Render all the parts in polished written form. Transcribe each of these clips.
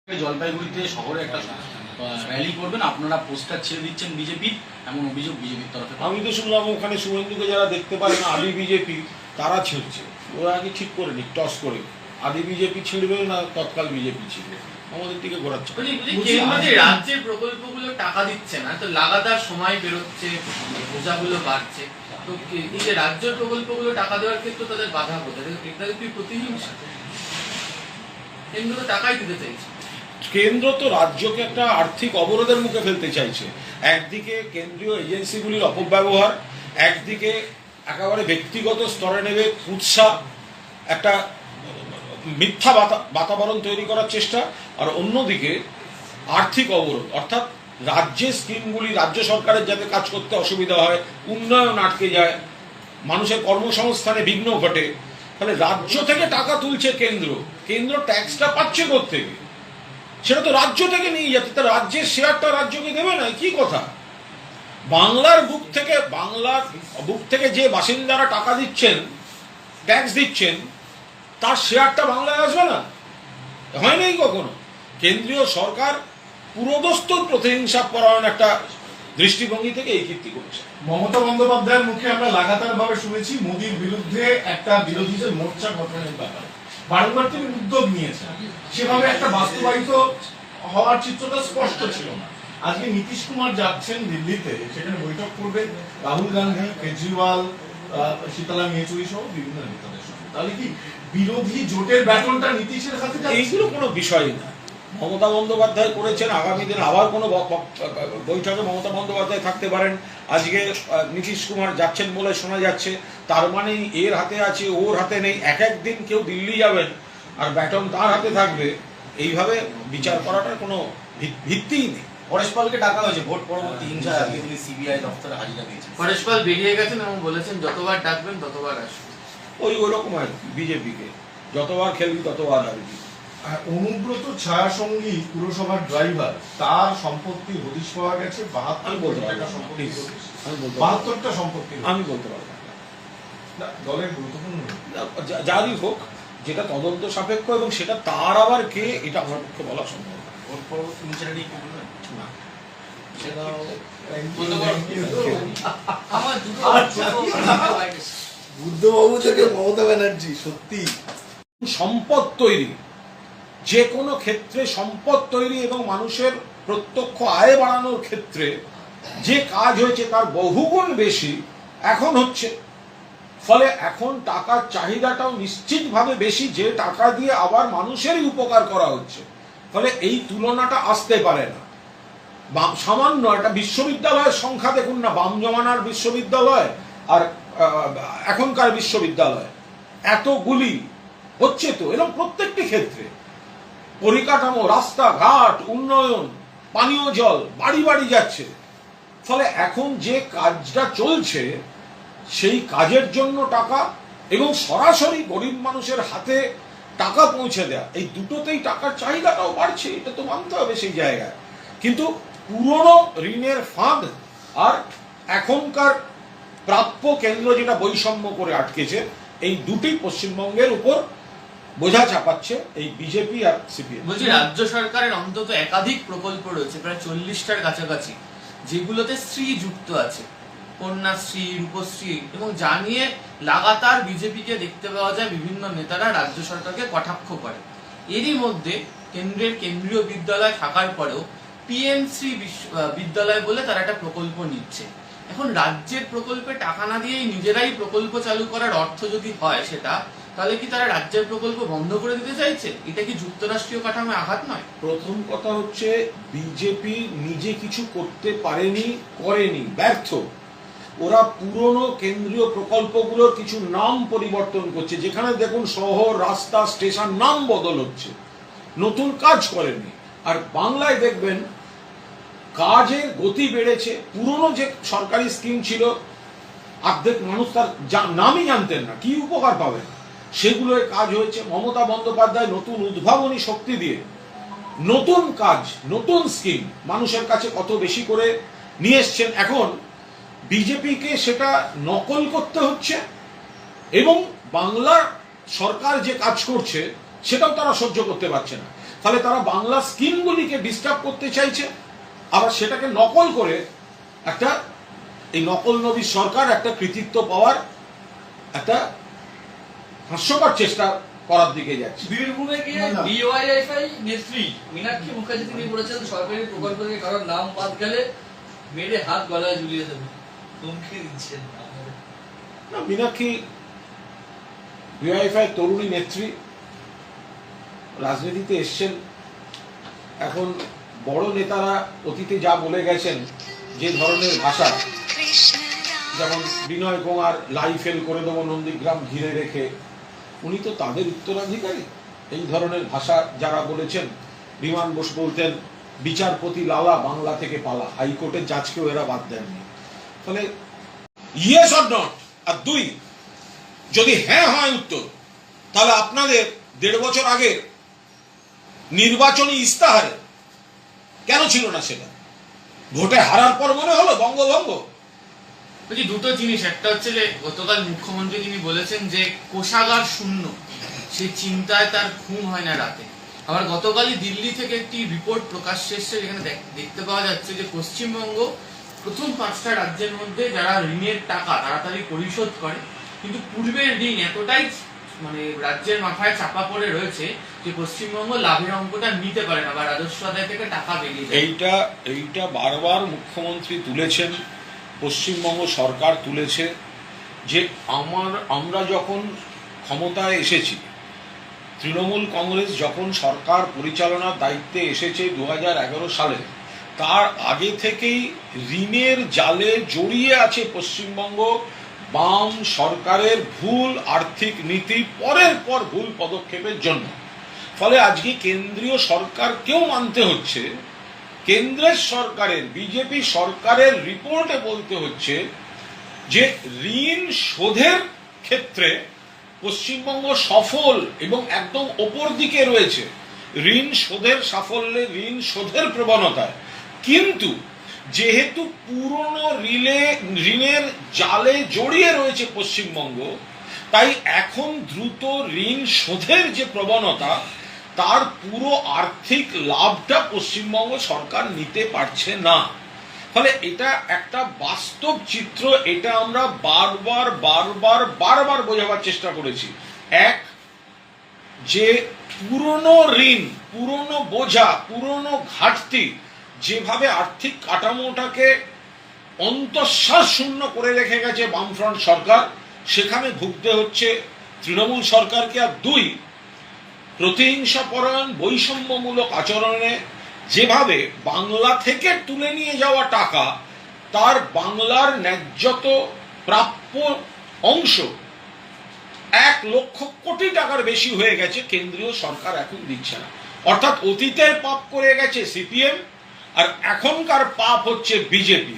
জলপাইগুড়িতে শহরে একটা র্যালি করবেন, আপনারা পোস্টার ছেড়ে দিচ্ছেন বিজেপির, এমন অভিযোগ বিজেপির তরফে। আমি তো শুনলাম ওখানে শুভেন্দুকে যারা দেখতে পারে না আদি বিজেপি তারা ছিঁড়ছে। ওরা আগে ঠিক করে নি, টস করে আদি বিজেপি ছিঁড়বে না তৎকাল বিজেপি ছিঁড়বে, আমাদের দিকে ঘোরাচ্ছে। রাজ্যের প্রকল্পগুলো টাকা দিচ্ছে না, তো লাগাতার সময় বেরোচ্ছে, বোঝাগুলো বাড়ছে, তো এই যে রাজ্যের প্রকল্পগুলো টাকা দেওয়ার ক্ষেত্রে তাদের বাধা কোথায়? এটা কি প্রতিহিংসা? কেন্দ্র তো টাকাই দিতে চাইছে। কেন্দ্র তো রাজ্যকে একটা আর্থিক অবরোধের মুখে ফেলতে চাইছে। একদিকে কেন্দ্রীয় এজেন্সিগুলির অপব্যবহার, একদিকে একেবারে ব্যক্তিগত স্তরে নেবে কুৎসা একটা মিথ্যা বাতাবরণ তৈরি করার চেষ্টা, আর অন্যদিকে আর্থিক অবরোধ, অর্থাৎ রাজ্যের স্কিমগুলি রাজ্য সরকারের যাতে কাজ করতে অসুবিধা হয়, উন্নয়ন আটকে যায়, মানুষের কর্মসংস্থানে বিঘ্ন ঘটে। তাহলে রাজ্য থেকে টাকা তুলছে কেন্দ্র, কেন্দ্র ট্যাক্সটা পাচ্ছে কোত্থেকে? সেটা তো রাজ্য থেকে নিয়ে যাচ্ছে, তার রাজ্যের শেয়ারটা রাজ্যকে দেবে না, কি কথা? বাংলার বুক থেকে যে বাসিন্দারা টাকা দিচ্ছেন, ট্যাক্স দিচ্ছেন, তার শেয়ারটা বাংলায় আসবে না? হয় নাই কখনো। কেন্দ্রীয় সরকার পুরোদস্তুর প্রতিহিংসা পরায়ণ একটা দৃষ্টিভঙ্গি থেকে এই কীর্তি করছে। মমতা বন্দ্যোপাধ্যায়ের মুখে আমরা লাগাতার ভাবে শুনেছি মোদীর বিরুদ্ধে একটা বিরোধীদের মোর্চা গঠনের ব্যাপারে বারংবার তিনি উদ্যোগ নিয়েছেন, সেভাবে একটা বাস্তবায়িত হওয়ার চিত্রটা স্পষ্ট ছিল না। আজকে নীতিশ কুমার যাচ্ছেন দিল্লিতে, সেখানে বৈঠক করবেন রাহুল গান্ধী, কেজরিওয়াল, শীতলা ইয়েচুরি সহ বিভিন্ন নেতাদের সঙ্গে। তাহলে কি বিরোধী জোটের ব্যাটনটা নীতিশের হাতে? এইগুলো কোনো বিষয়ই না। মমতা বন্দ্যোপাধ্যায় করেছেন, আগামী দিন আবার কোনো বৈঠকে মমতা বন্দ্যোপাধ্যায় থাকতে পারেন। আজকে নীতিশ কুমার যাচ্ছেন বলে শোনা যাচ্ছে, তার মানে এর হাতে আছে ওর হাতে নেই। এক একদিন কেউ দিল্লি যাবেন আর ব্যাটন তার হাতে থাকবে, এইভাবে বিচার করাটার কোনো ভিত্তিই নেই। পরেশ পালকে ডাকা হয়েছে ভোট পরবর্তী হিংসায়, আজকে তিনি সিবিআই দপ্তরে হাজিরা দিয়েছেন। পরেশ পাল বেরিয়ে গেছেন এবং বলেছেন যতবার ডাকবেন ততবার আসবেন। ওরকম আর বিজেপিকে যতবার খেলবি ততবার হারবি। অনুব্রত ছায়া সঙ্গী পুরসভার ড্রাইভার, তার সম্পত্তি হদিশ পাওয়া গেছে 72টা সম্পত্তি। 72টা সম্পত্তি আমি বলতে পারবো না, দলের গুরুত্বপূর্ণ যারই হোক, যেটা তদন্ত সাপেক্ষ এবং সেটা তার আবার কে, এটা আমার পক্ষে বলা সম্ভব না। ভোট পরবর্তী হিংসাটা নিয়ে কি বলবেন? না, বুদ্ধবাবু থেকে মমতা ব্যানার্জি সত্যি সম্পদ তৈরি, যে কোনো ক্ষেত্রে সম্পদ তৈরি এবং মানুষের প্রত্যক্ষ আয় বাড়ানোর ক্ষেত্রে যে কাজ হয়েছে তার বহুগুণ বেশি এখন হচ্ছে। ফলে এখন টাকার চাহিদাটাও নিশ্চিতভাবে বেশি, যে টাকা দিয়ে আবার মানুষেরই উপকার করা হচ্ছে। ফলে এই তুলনাটা আসতে পারে না। সামান্য একটা বিশ্ববিদ্যালয়ের সংখ্যা দেখুন না, বাম জমানার বিশ্ববিদ্যালয় আর এখনকার বিশ্ববিদ্যালয় এতগুলি হচ্ছে তো, এরকম প্রত্যেকটি ক্ষেত্রে পরিকাঠামো, রাস্তাঘাট, উন্নয়ন, পানীয় জল বাড়ি বাড়ি যাচ্ছে। ফলে এখন যে কাজটা চলছে সেই কাজের জন্য টাকা এবং সরাসরি গরিব মানুষের হাতে টাকা পৌঁছে দেয়া, এই দুটোতেই টাকার চাহিদাটাও বাড়ছে, এটা তো মানতে হবে সেই জায়গায়। কিন্তু পুরনো ঋণের ফাঁদ আর এখনকার প্রাপ্য কেন্দ্র যেটা বৈষম্য করে আটকেছে, এই দুটি পশ্চিমবঙ্গের উপর বোঝা চাপাচ্ছে এই বিজেপি আর সিপিএম। বলছি, রাজ্য সরকারের অন্তত একাধিক প্রকল্প রয়েছে, প্রায় 40টার কাছাকাছি, যেগুলোতে স্ত্রী যুক্ত আছে, কন্যাশ্রী, রূপশ্রী, এবং জানিয়ে লাগাতার বিজেপিকে দেখতে পাওয়া যায় বিভিন্ন নেতারা রাজ্য সরকারকে কটাক্ষ করে। এরই মধ্যে কেন্দ্রীয় বিদ্যালয় থাকার পরেও পিএমশ্রী বিদ্যালয় বলে তারা একটা প্রকল্প নিচ্ছে। এখন রাজ্যের প্রকল্পে টাকা না দিয়েই নিজেরাই প্রকল্প চালু করার অর্থ যদি হয় সেটা, তাহলে কি তারা রাজ্যের প্রকল্প বন্ধ করে দিতে চাইছে? এটা কি যুক্তরাষ্ট্রীয় কাঠামোয় আঘাত নয়? প্রথম কথা হচ্ছে, বিজেপি নিজে কিছু করতে পারেনি, করেনি, ব্যর্থ। ওরা পুরনো কেন্দ্রীয় প্রকল্পগুলোর কিছু নাম পরিবর্তন করছে, যেখানে দেখুন শহর, রাস্তা, স্টেশন নাম বদল হচ্ছে, নতুন কাজ করেনি। আর বাংলায় দেখবেন কাজের গতি বেড়েছে। পুরনো যে সরকারি স্কিম ছিল, অর্ধেক মানুষ তার নামই জানতেন না, কি উপকার পাবেন, সেগুলোর কাজ হয়েছে। মমতা বন্দ্যোপাধ্যায় নতুন উদ্ভাবনী শক্তি দিয়ে নতুন কাজ, নতুন স্কিম মানুষের কাছে কত বেশি করে নিয়ে এসছেন। এখন বিজেপিকে সেটা নকল করতে হচ্ছে এবং বাংলার সরকার যে কাজ করছে সেটাও তারা সহ্য করতে পারছে না। ফলে তারা বাংলা স্কিমগুলিকে ডিস্টার্ব করতে চাইছে, আবার সেটাকে নকল করে একটা এই নকল নবী সরকার একটা কৃতিত্ব পাওয়ার একটা হাস্যকর চেষ্টা করার দিকে যাচ্ছে। বীরভূমে গিয়ে না, না। ডিওয়াইএফআই নেত্রী মীনাক্ষী মুখার্জি তিনি বলেছেন সরকারি প্রকল্প থেকে কারোর নাম বাদ গেলে মেরে হাত গলায় ঝুলিয়ে দেবে, হুমকি দিচ্ছেন। না, মীনাক্ষী ডিওয়াইএফআই তরুণী নেত্রী, রাজনীতিতে এসছেন। এখন বড় নেতারা অতীতে যা বলে গেছেন, যে ধরনের ভাষা, যেমন বিনয় কুমার লাইফেল করে দেবো নন্দীগ্রাম ঘিরে রেখে, উনি তো তাদের উত্তরাধিকারী। এই ধরনের ভাষা যারা বলেছেন, বিমান বোস বলতেন বিচারপতি লালা বাংলা থেকে পালা, হাইকোর্টের জাজকেও এরা বাদ দেননি। ফলে ইয়েস অর নট, আর দুই, যদি হ্যাঁ হয় উত্তর, তাহলে আপনাদের 1.5 বছর আগে নির্বাচনী ইস্তাহারে কেন ছিল না সেটা? ভোটে হারার পর মনে হলো বঙ্গভঙ্গ। বলছি দুটো জিনিস, একটা হচ্ছে যে গতকাল মুখ্যমন্ত্রী তিনি বলেছেন যে কোষাগার শূন্য, সেই চিন্তায় তার ঘুম হয় না রাতে। আবার গতকালই দিল্লি থেকে একটি রিপোর্ট প্রকাশ্যে এসেছে, যেখানে দেখতে পাওয়া যাচ্ছে যে পশ্চিমবঙ্গ প্রথম 5টা রাজ্যের মধ্যে যারা ঋণের টাকা তাড়াতাড়ি পরিশোধ করে, কিন্তু পূর্বের ঋণ এতটাই মানে রাজ্যের মাথায় চাপা পড়ে রয়েছে যে পশ্চিমবঙ্গ লাভের অঙ্কটা নিতে পারে না বা রাজস্ব আদায় থেকে টাকা বেরিয়ে যায়। এইটা বারবার মুখ্যমন্ত্রী তুলেছেন, পশ্চিমবঙ্গ সরকার তুলেছে, যে আমরা যখন ক্ষমতায় এসেছি, তৃণমূল কংগ্রেস যখন সরকার পরিচালনার দায়িত্বে এসেছে 2011 সালে, তার আগে থেকেই ঋণের জালে জড়িয়ে আছে পশ্চিমবঙ্গ। বাম সরকারের ভুল আর্থিক নীতি, পরের পর ভুল পদক্ষেপের জন্য। ফলে আজকে কেন্দ্রীয় সরকারকেও মানতে হচ্ছে, কেন্দ্রের সরকারের বিজেপি সরকারের রিপোর্টে বলতে হচ্ছে যে ঋণ শোধের ক্ষেত্রে পশ্চিমবঙ্গ সফল এবং একদম ওপর দিকে রয়েছে ঋণ শোধের সাফল্যে, ঋণ শোধের প্রবণতায়। কিন্তু যেহেতু পুরনো ঋণের জালে জড়িয়ে রয়েছে পশ্চিমবঙ্গ, তাই এখন দ্রুত ঋণ শোধের যে প্রবণতা, তার পুরো আর্থিক লাভটা পশ্চিমবঙ্গ সরকার নিতে পারছে না। ফলে এটা একটা বাস্তব চিত্র, এটা আমরা বারবার বোঝাবার চেষ্টা করেছি। এক, যে পুরনো ঋণ, পুরনো বোঝা, পুরনো ঘাটতি যেভাবে আর্থিক কাঠামোটাকে অন্তঃশ্বাস শূন্য করে রেখে গেছে বামফ্রন্ট সরকার, সেখানে ভুগতে হচ্ছে তৃণমূল সরকারকে। আর দুই, প্রতিহিংসাপরায়ণ বৈষম্যমূলক আচরণে যেভাবে বাংলা থেকে তুলে নিয়ে যাওয়া টাকা, তার বাংলার ন্যায্যত প্রাপ্য অংশ 1 লক্ষ কোটি টাকার বেশি হয়ে গেছে, কেন্দ্রীয় সরকার এখন দিচ্ছে না। অর্থাৎ অতীতের পাপ করে গেছে সিপিএম, আর এখনকার পাপ হচ্ছে বিজেপি।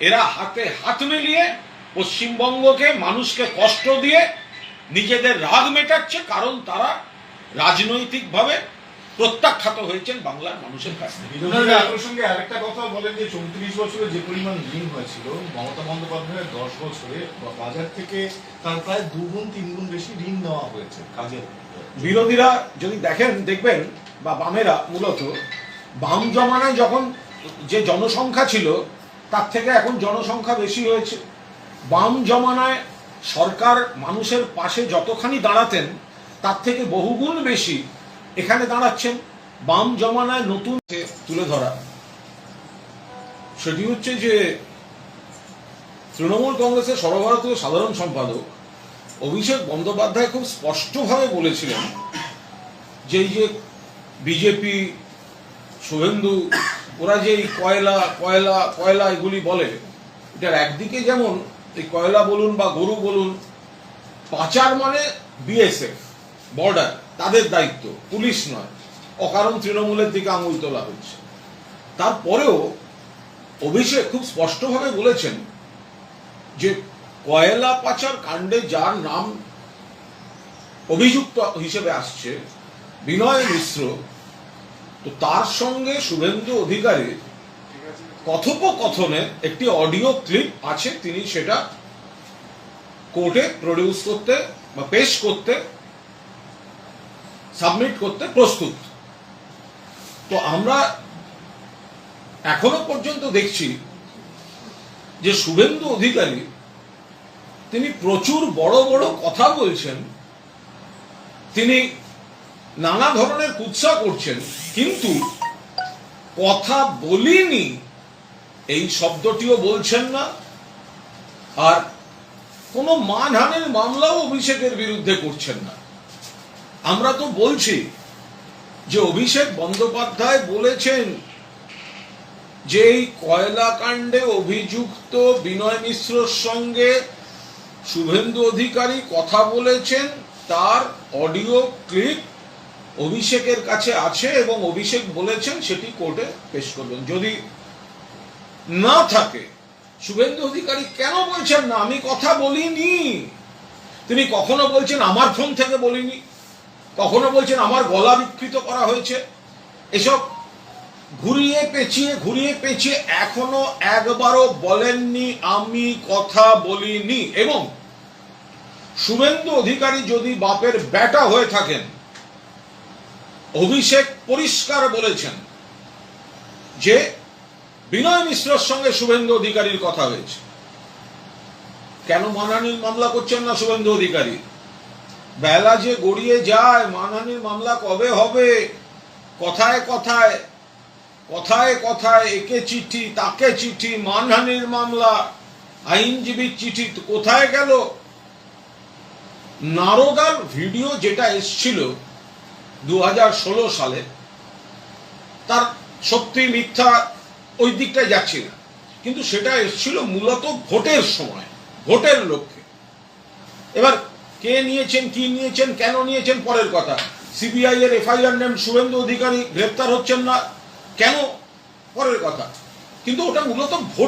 এরা হাতে হাত মিলিয়ে পশ্চিমবঙ্গকে, মানুষকে কষ্ট দিয়ে নিজেদের রাগ মেটাচ্ছে, কারণ তারা রাজনৈতিকভাবে প্রত্যাখ্যাত হয়েছেন বাংলার মানুষের কাছ থেকে। বিরোধীরা এ প্রসঙ্গে আরেকটা কথা বলেন যে 34 বছরে যে পরিমাণ ঋণ হয়েছিল, মমতা বন্দ্যোপাধ্যায়ের 10 বছরে বাজার থেকে তার প্রায় 2 গুণ 3 গুণ বেশি ঋণ নেওয়া হয়েছে কাজের। বিরোধীরা যদি দেখবেন, বা বামেরা মূলত বাম জমানায় যখন যে জনসংখ্যা ছিল, তার থেকে এখন জনসংখ্যা বেশি হয়েছে। বাম জমানায় সরকার মানুষের পাশে যতখানি দাঁড়াতেন, তার থেকে বহুগুণ বেশি এখানে দাঁড়াচ্ছেন। বাম জমানায় নতুন তুলে ধরা সেটি হচ্ছে যে তৃণমূল কংগ্রেসের সর্বভারতীয় সাধারণ সম্পাদক অভিষেক বন্দ্যোপাধ্যায় খুব স্পষ্টভাবে বলেছিলেন যে এই যে বিজেপি, শুভেন্দু, ওরা যে এই কয়লা কয়লা কয়লা এগুলি বলে, এটার একদিকে যেমন এই কয়লা বলুন বা গরু বলুন, পাচার মানে বিএসএফ, বর্ডার, তাদের দায়িত্ব, পুলিশ নয়। অকারণ তৃণমূলের দিকে আঙুল তোলা হচ্ছে। তারপরেও অভিষেক খুব স্পষ্টভাবে বলেছেন যে কয়লা পাচার কাণ্ডে যার নাম অভিযুক্ত হিসেবে আসছে বিনয় মিশ্র, তো তার সঙ্গে শুভেন্দু অধিকারীর কথোপকথনে একটি অডিও ক্লিপ আছে, তিনি সেটা কোর্টে প্রডিউস করতে বা পেশ করতে, সাবমিট করতে প্রস্তুত। তো আমরা এখনো পর্যন্ত দেখছি যে শুভেন্দু অধিকারী তিনি প্রচুর বড় বড় কথা বলছেন, তিনি নানা ধরনের কুৎসা করছেন, কিন্তু কথা বলিনি এই শব্দটিও বলছেন না। আর কোনো মানহানির মামলাও অভিষেকের বিরুদ্ধে করছেন না। আমরা তো বলছি যে অভিষেক বন্দ্যোপাধ্যায় বলেছেন যে এই কয়লা কাণ্ডে অভিযুক্ত বিনয় মিশ্রর সঙ্গে শুভেন্দু অধিকারী কথা বলেছেন, তার অডিও ক্লিপ অভিষেকের কাছে আছে এবং অভিষেক বলেছেন সেটি কোর্টে পেশ করবেন। যদি না থাকে, শুভেন্দু অধিকারী কেন বলছেন না আমি কথা বলিনি? তিনি কখনো বলছেন আমার ফোন থেকে বলিনি, কখনো বলছেন আমার গলা বিকৃত করা হয়েছে। এসব ঘুরিয়ে পেঁচিয়ে এখনো একবারও বলেননি আমি কথা বলিনি। এবং শুভেন্দু অধিকারী যদি বাপের বেটা হয়ে থাকেন, অভিষেক পরিষ্কার বলেছেন যে বিনয় মিশ্রর সঙ্গে শুভেন্দু অধিকারীর কথা হয়েছে। কেন মানহানির মামলা করছেন না শুভেন্দু অধিকারী? বেলা যে গড়িয়ে যায়, মানহানির মামলা কবে হবে? কথায় কথায় কথায় কথায় একে চিঠি তাকে চিঠি, মানহানির মামলা, আইনজীবীর চিঠি কোথায় গেল? নারদার ভিডিও যেটা এসছিল 2016 সালে, তার সত্যি মিথ্যা ওই দিকটায় যাচ্ছি না, কিন্তু সেটা এসছিল মূলত ভোটের সময়, ভোটের লক্ষ্যে। এবার কে নিয়েছেন, কি নিয়েছেন, কেন নিয়েছেন পরের কথা। সিবিআই এর এফআইআর নেম শুভেন্দু অধিকারী গ্রেপ্তার হচ্ছেন না কেন পরের কথা, কিন্তু ওটা মূলত ভোট